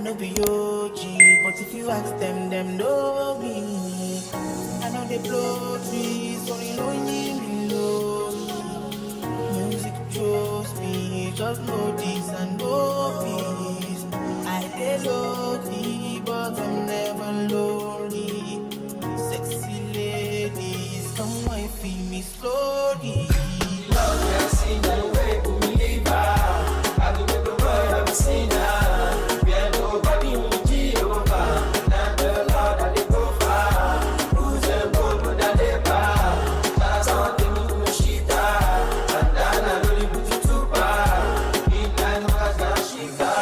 know be OG, but if you ask them, them know me. I know they blow trees, so you know me lonely. Music chose me, just know this and know peace. I dey lonely, but I'm never lonely. Sexy ladies, come and feel me slowly. Love you, see the way to believe I do make the world I've seen her. We are nobody who Jehovah. Not the Lord that they go far. Who's the bold with that they bar? That's all they need to shita. And then I really put you too far. Midnight was that shita.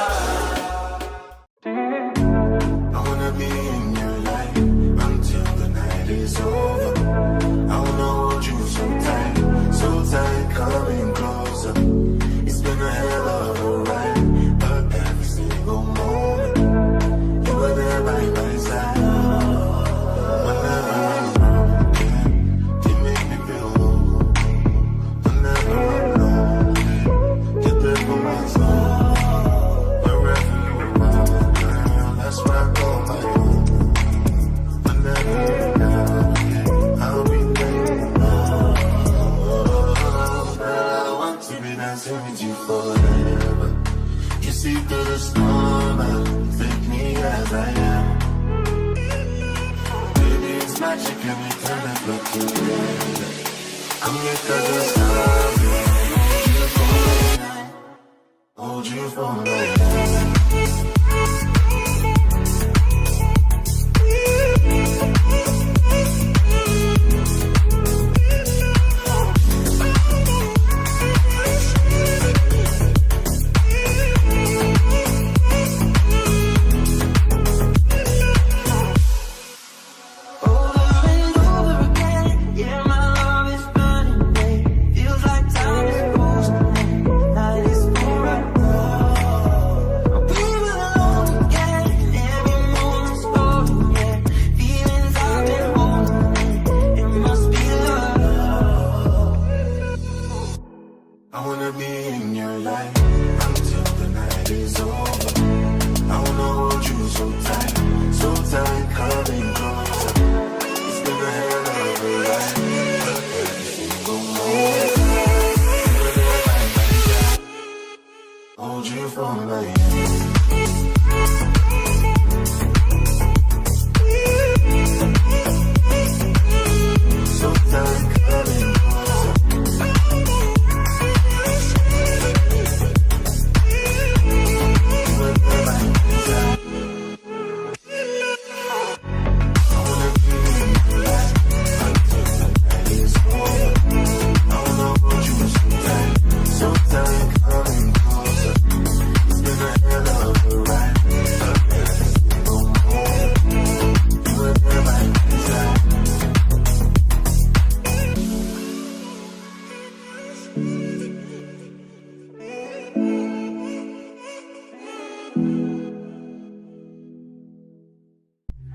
I wanna be in your life until the night is over. I wanna hold you so tight, coming closer. It's been a hell of a ride, but every single moment you were there by my side. Whenever I'm around, you make me feel low. Whenever I'm alone, you're there for my soul. Wherever you are, girl, that's where I call my home. Whenever you're down, I'll be there. I want to be dancing with you forever. You see through the storm, I take me as I am. Baby, it's magic and we turn that look together. I'm here 'cause I love you. Hold you for life. I wanna be in your life until the night is over. I wanna hold you so tight, coming closer. It's been a hell of a ride, but every single moment you're there by my side. Hold you for life. So tight, coming closer.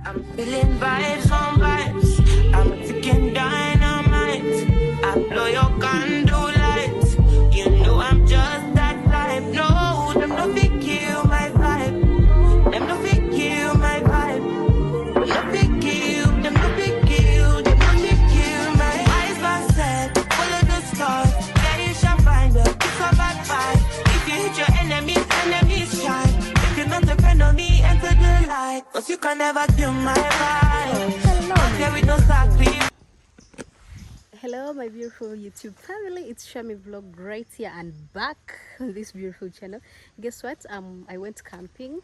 I'm feeling vibes on vibes. I'm a ticking dynamite. I blow your candle lights. You know I'm just that type. No, them no fit kill my vibe. Them no fit kill my vibe. Them no fit kill. Them no fit kill. Them no fit kill my eyes. My set, follow the stars. Yeah, you shall find us. It's a bad vibe. If you hit your enemies shine. If you're not a friend of me, enter the light. Cause you can never kill my vibe. Hello. With no sacrifice. Hello my beautiful YouTube family, it's Shami vlog right here and back on this beautiful channel. Guess what, I went camping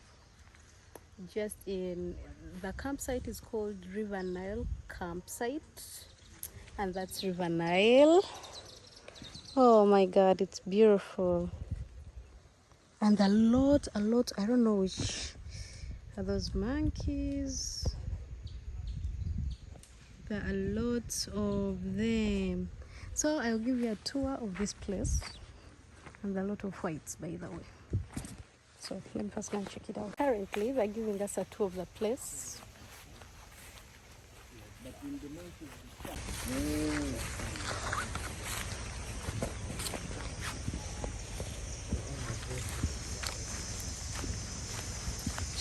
just in the campsite is called River Nile campsite, and that's River Nile. Oh my god, it's beautiful. And a lot I don't know which are those monkeys. There are lots of them. So I'll give you a tour of this place, and a lot of whites by the way. So let me first go and check it out. Currently they're giving us a tour of the place.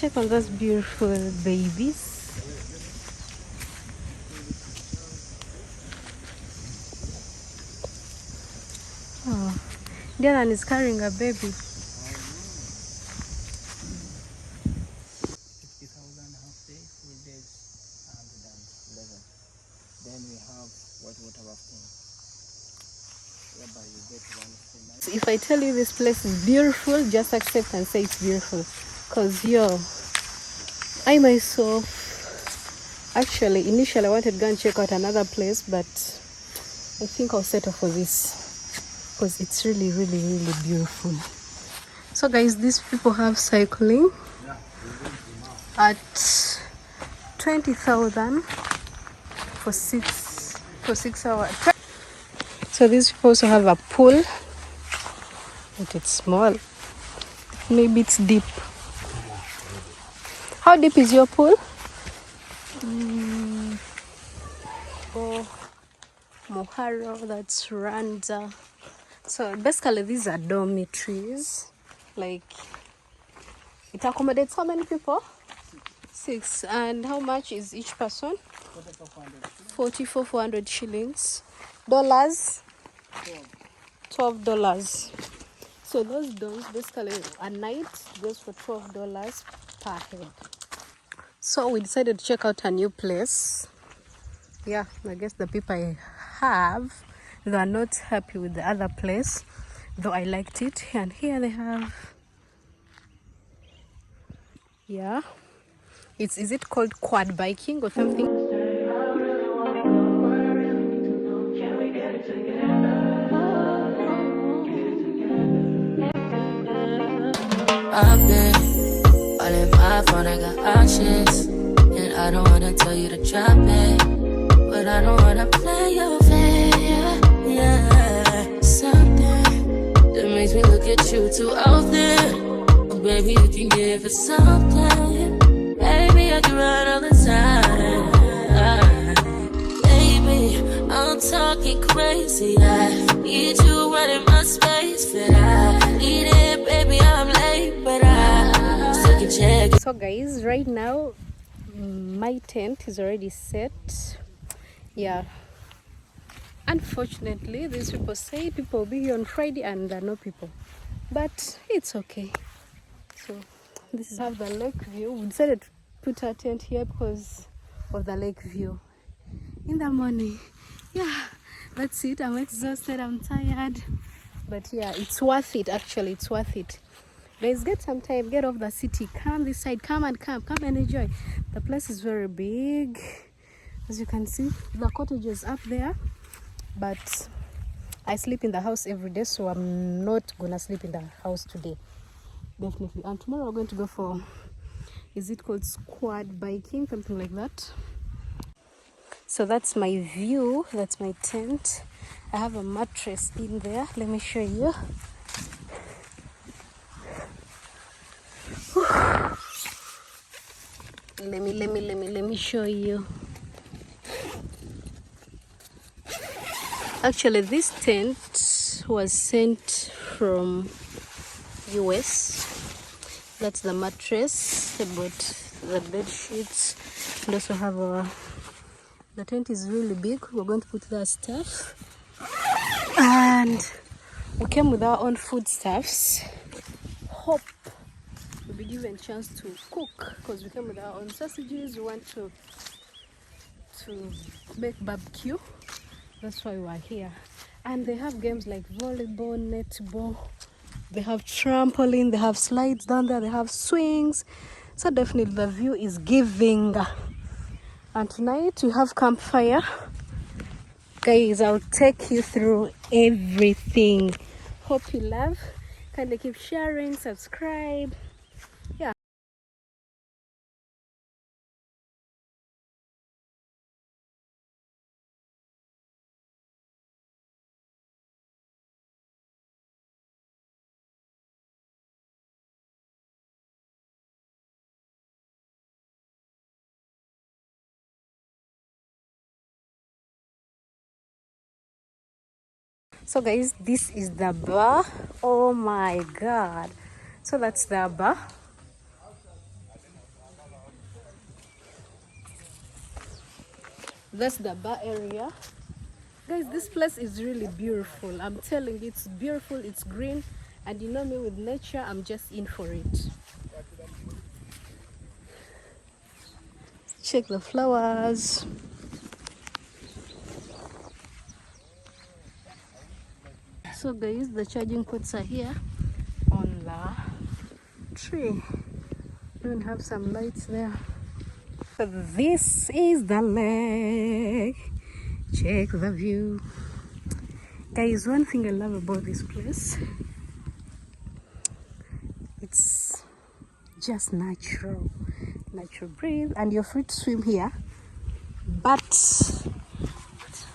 check on those beautiful babies. Oh, Dylan is carrying a baby. 50,000 half day, full days 111. Then we have water rafting, whereby you get one free night. If I tell you this place is beautiful, just accept and say it's beautiful. Cause I myself, actually initially I wanted to go and check out another place, but I think I'll settle for this because it's really, really, really beautiful. So guys, these people have cycling at 20,000 for 6 hours. So these people also have a pool, but it's small. Maybe it's deep. How deep is your pool? Oh, Moharo, that's Randa. So basically these are dormitories. Like, it accommodates how many people? 6. And how much is each person? 4,400 shillings. Dollars? $12. So those dorms basically a night goes for $12 per head. So we decided to check out a new place. Yeah, I guess the people I have, they are not happy with the other place, though I liked it. And here they have, yeah, is it called quad biking or something? I've been all in my phone, I got options. And I don't wanna tell you to drop it, but I don't wanna play your fair. Yeah, something that makes me look at you too often. Oh, baby, you can give it something. Baby, I can run all the time. Baby, I'm talking crazy. I need you running my space, but I need it, baby. I'm late, but I still can check. So guys, right now my tent is already set. Yeah, unfortunately these people say people will be here on Friday and there are no people, but it's okay. So this is how the lake view. We decided to put our tent here because of the lake view in the morning. Yeah, that's it. I'm exhausted, I'm tired, but yeah, it's worth it. Actually, it's worth it. Guys, get some time, get off the city, come this side, come and enjoy. The place is very big, as you can see. The cottage is up there, but I sleep in the house every day, so I'm not gonna sleep in the house today, definitely. And tomorrow we're going to go for, is it called squad biking, something like that. So that's my view, that's my tent. I have a mattress in there. Let me show you. Let me show you. Actually, this tent was sent from US. That's the mattress. I bought the bed sheets. And also have the tent is really big. We're going to put the stuff. And we came with our own foodstuffs. Hope we'll be given a chance to cook because we came with our own sausages. We want to make barbecue. That's why we're here. And they have games like volleyball, netball. They have trampoline. They have slides down there. They have swings. So definitely the view is giving. And tonight we have campfire. Guys, I'll take you through everything. Hope you love. Kindly keep sharing, subscribe. Yeah. So guys, this is the bar. Oh my god. So that's the bar. That's the bar area. Guys, this place is really beautiful. I'm telling you, it's beautiful, it's green, and you know me with nature, I'm just in for it. Check the flowers. So guys, the charging ports are here on the tree. Even have some lights there. So this is the lake. Check the view. Guys, one thing I love about this place, it's just natural breeze, and you're free to swim here. But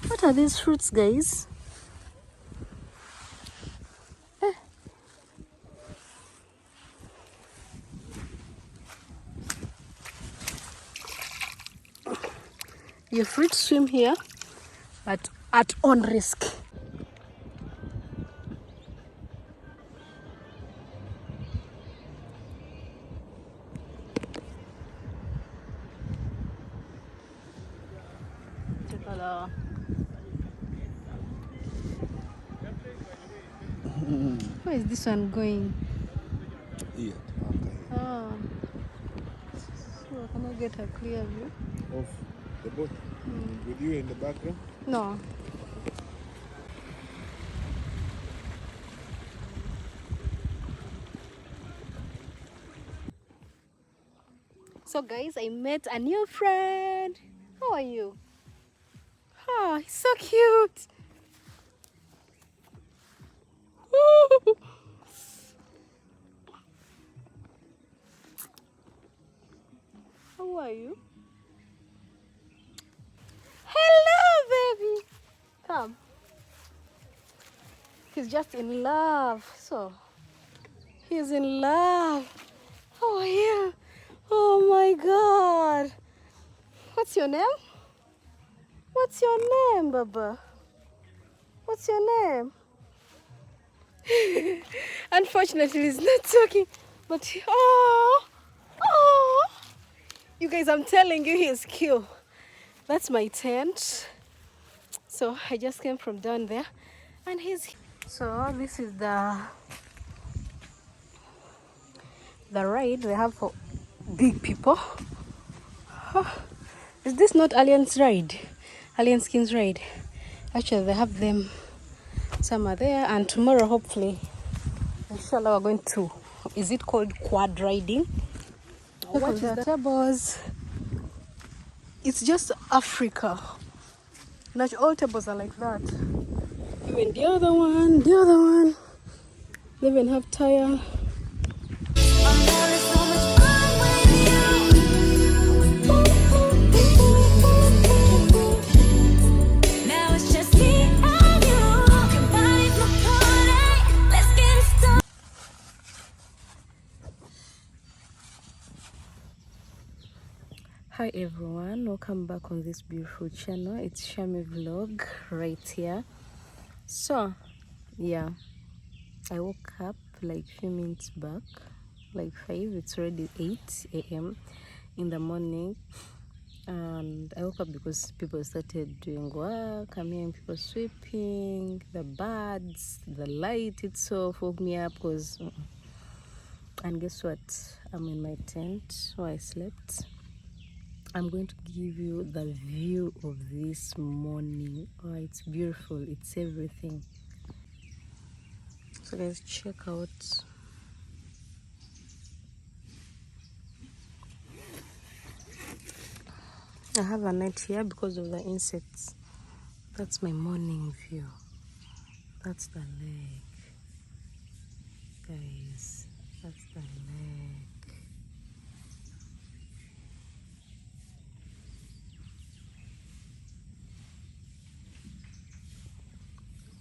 what are these fruits, guys? You're free to swim here, but at own risk. Where is this one going? Yeah, okay. Oh, so can I get a clear view? Of the boat with you in the background? No. So guys, I met a new friend. How are you? Oh, he's so cute. How are you? Hello, baby. Come. He's just in love. So, he's in love. How are you? Oh my God. What's your name? What's your name, Baba? What's your name? Unfortunately, he's not talking, but oh, you guys, I'm telling you, he's cute. That's my tent. So I just came from down there, and he's. So this is the ride they have for big people. Is this not Alliance ride? Alliance Kings ride. Actually, they have them. Some are there, and tomorrow, hopefully, inshallah, we're going to. Is it called quad riding? What is the tables? It's just Africa. Not all tables are like that. Even the other one. They even have tire. Hi everyone, welcome back on this beautiful channel. It's Shami vlog right here. So yeah, I woke up like few minutes back, like 5. It's already 8 a.m. in the morning, and I woke up because people started doing work. I'm hearing people sweeping, the birds, the light itself woke me up. Because and guess what, I'm in my tent where I slept. I'm going to give you the view of this morning. Oh, it's beautiful. It's everything. So guys, check out. I have a net here because of the insects. That's my morning view. That's the lake. Guys, that's the lake.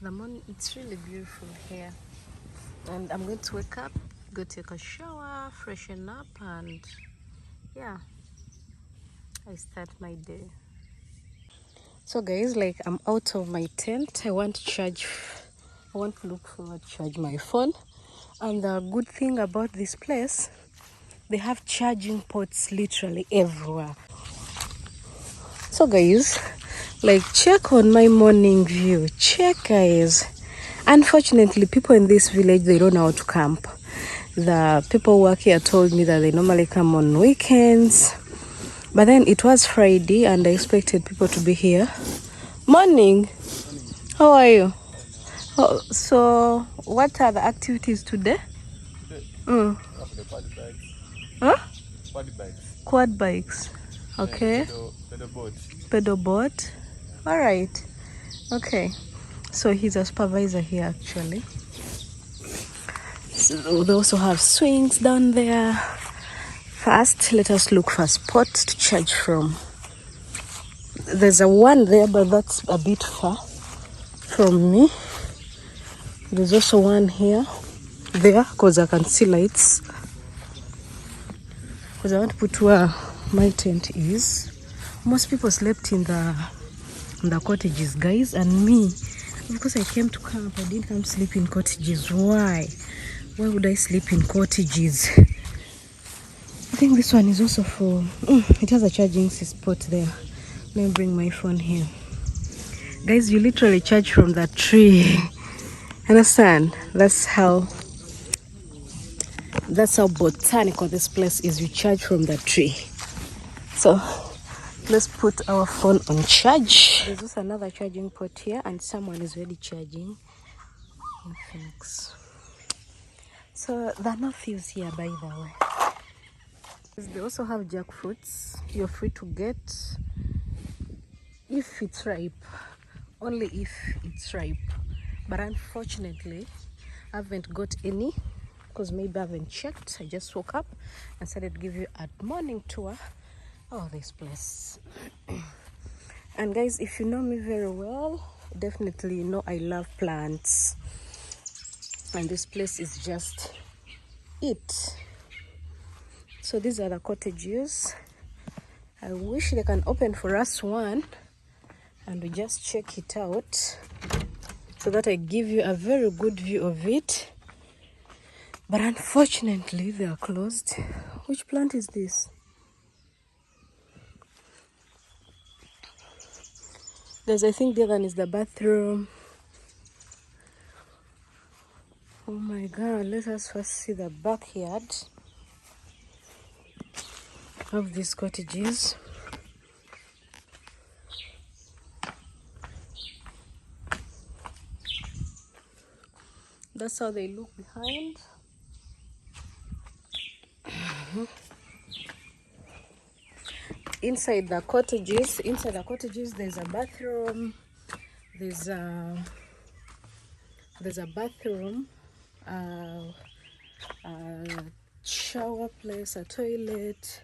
The morning, it's really beautiful here, and I'm going to wake up, go take a shower, freshen up, and yeah, I start my day. So guys, like, I'm out of my tent. I want to look forward to charge my phone. And the good thing about this place, they have charging ports literally everywhere. So So guys, like, check on my morning view. Check, guys. Unfortunately, people in this village, they don't know how to camp. The people who work here told me that they normally come on weekends, but then it was Friday and I expected people to be here. Morning. How are you? Oh, so what are the activities today? Mm. Huh? Quad bikes. Okay. Pedal boat. All right. Okay. So he's a supervisor here actually. So they also have swings down there. First, let us look for a spot to charge from. There's a one there, but that's a bit far from me. There's also one here, there, because I can see lights. Because I want to put where my tent is. Most people slept in the cottages, guys, and me, because I came to camp, I didn't come sleep in cottages. Why would I sleep in cottages? I think this one is also for it has a charging spot there. Let me bring my phone here, guys. You literally charge from that tree. Understand? That's how botanical this place is. You charge from the tree. So let's put our phone on charge. There's also another charging port here, and someone is already charging. Thanks. So there are no thieves here, by the way. They also have jackfruits. You're free to get if it's ripe, only if it's ripe. But unfortunately, I haven't got any because maybe I haven't checked. I just woke up and started to give you a morning tour of this place. And guys, if you know me very well, definitely you know I love plants, and this place is just it. So these are the cottages. I wish they can open for us one and we just check it out so that I give you a very good view of it. But unfortunately they are closed. Which plant is this? I think the other one is the bathroom. Oh my god, let us first see the backyard of these cottages. That's how they look behind. Inside the cottages, there's a bathroom. There's a bathroom, a shower place, a toilet,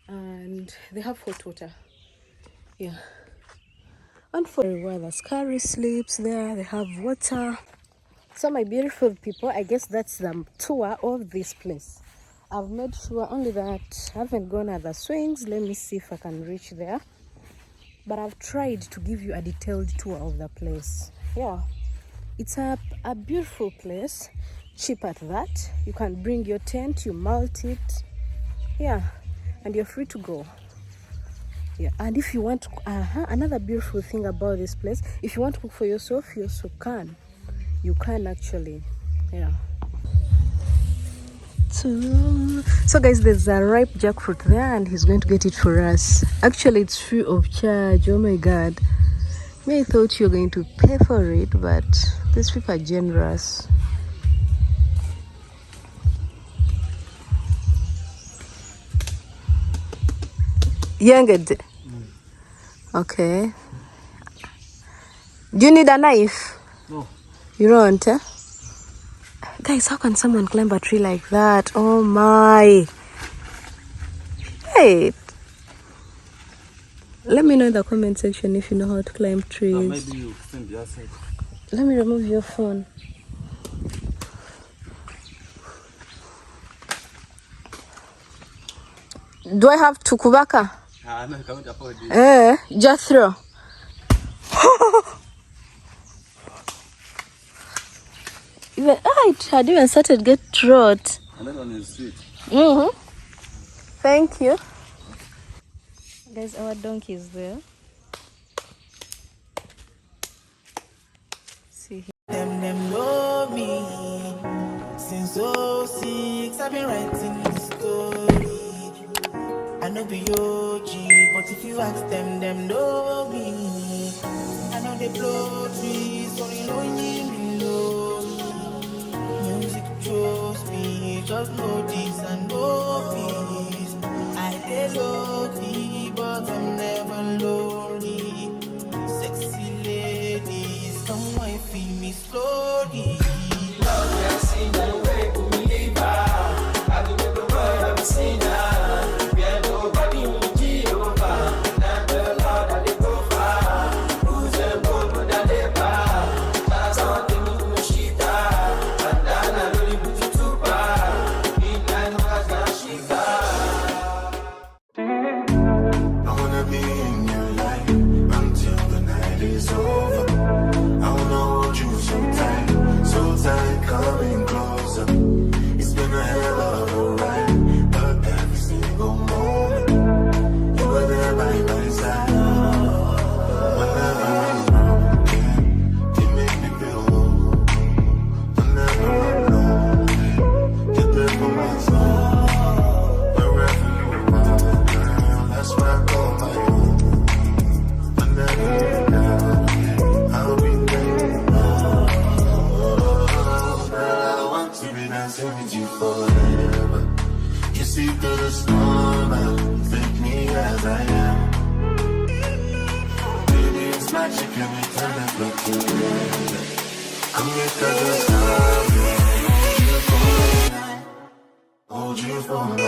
and they have hot water. Yeah. And for where the scary sleeps there, they have water. So my beautiful people, I guess that's the tour of this place. I've made sure only that I haven't gone at the swings. Let me see if I can reach there. But I've tried to give you a detailed tour of the place. Yeah, it's a beautiful place, cheap at that. You can bring your tent, you mount it, yeah, and you're free to go. Yeah, and if you want to, another beautiful thing about this place, if you want to cook for yourself, you also can. You can actually, yeah. So guys, there's a ripe jackfruit there and he's going to get it for us. Actually, it's free of charge. Oh my god. Me, I thought you were going to pay for it, but these people are generous. Younged. Okay. Do you need a knife? No. You don't, eh? Guys, how can someone climb a tree like that? Oh my. Hey. Let me know in the comment section if you know how to climb trees. Maybe you stand yourself. Let me remove your phone. Do I have to kubaka? No, I can't afford it. Just throw. Even it had even started to get rot. And that one is sweet. Thank you. Guys, our donkey is there. been writing the story. I know be OG, but if you ask them, them know me. I know they blow trees, so you know me low. Music chose me, just know this and know peace. I get lucky, but I'm never lonely. Sexy ladies, come and feel me slowly. Love me, I see no way to me leave her. I do make the world I've seen her. We are nobody who Jehovah. Not the Lord that they go far. Who's the bold that they bar? That's all they need to shit her. And then I really put it too far. Midnight was not shit I wanna be in your life until the night is over. I wanna hold you so tight, coming closer. It's been a hell of a ride, but every single moment you were there by my side. Whenever I'm wrong, yeah, you make me feel low. Whenever I'm alone, you're there for my soul. Wherever you are, girl, that's where I call my home. Whenever you're down, yeah, I'll be there. Girl, I want to be dancing with you forever. You see through the storm, take me as I am. Baby, it's magic and we turn it back together. Come here, 'cause it's time. Hold you for me.